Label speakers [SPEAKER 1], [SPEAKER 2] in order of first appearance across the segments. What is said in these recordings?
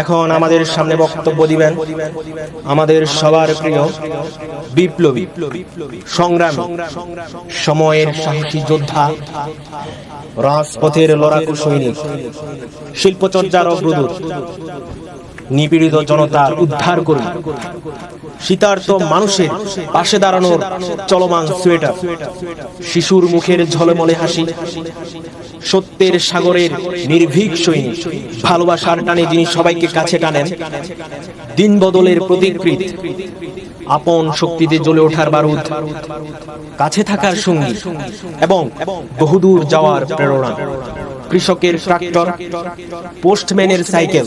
[SPEAKER 1] এখন আমাদের সামনে বক্তব্য দিবেন আমাদের সবার প্রিয় বিপ্লবী, সংগ্রামী, সময়ের সাহসী যোদ্ধা, রাজপথের লড়াকু সৈনিক, শিল্পচর্চার অগ্রদূত, নিপীড়িত জনতার উদ্ধার কর্মী, শীতার্ত মানুষের পাশে দাঁড়ানোর চলমান সোয়েটার, শিশুর মুখের ঝলমলে হাসি, সত্যের সাগরের নির্ভীক সৈনিক, ভালোবাসার টানে যিনি সবাইকে কাছে টানেন, দিন বদলের প্রতিকৃত, আপন শক্তিতে জ্বলে ওঠার বারুদ, কাছে থাকার সঙ্গী এবং বহুদূর যাওয়ার প্রেরণা, কৃষকের ট্রাক্টর, পোস্টম্যানের সাইকেল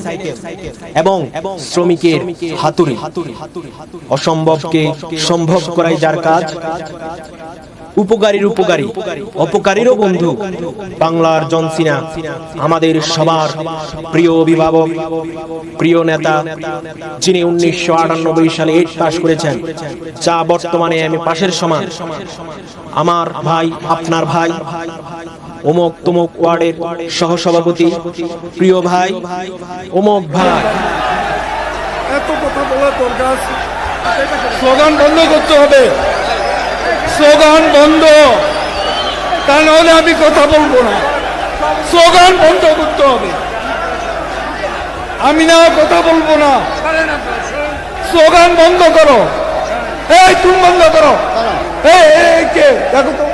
[SPEAKER 1] এবং শ্রমিকের হাতুড়ি, অসম্ভবকে সম্ভব করাই যার কাজ, উপকারীর উপকারী, অপকারীরও বন্ধু, বাংলার জন সিনা, আমাদের সবার প্রিয় অভিভাবক, প্রিয় নেতা, যিনি 1998 সালে 8 পাস করেছেন, যা বর্তমানে আমি পাশের সমান, আমার ভাই, আপনার ভাই, অমুক তমুক ওয়ার্ডের সহসভাপতি, প্রিয় ভাই অমুক ভাই।
[SPEAKER 2] এত কথা বলা তোর কাজ, স্লোগান বন্ধ করতে হবে, স্লোগান বন্ধ, তা নাহলে আমি কথা বলবো না। স্লোগান বন্ধ করতে হবে, আমি না কথা বলবো না। স্লোগান বন্ধ করো, এই তুমি বন্ধ করো, এই কে দেখো তো।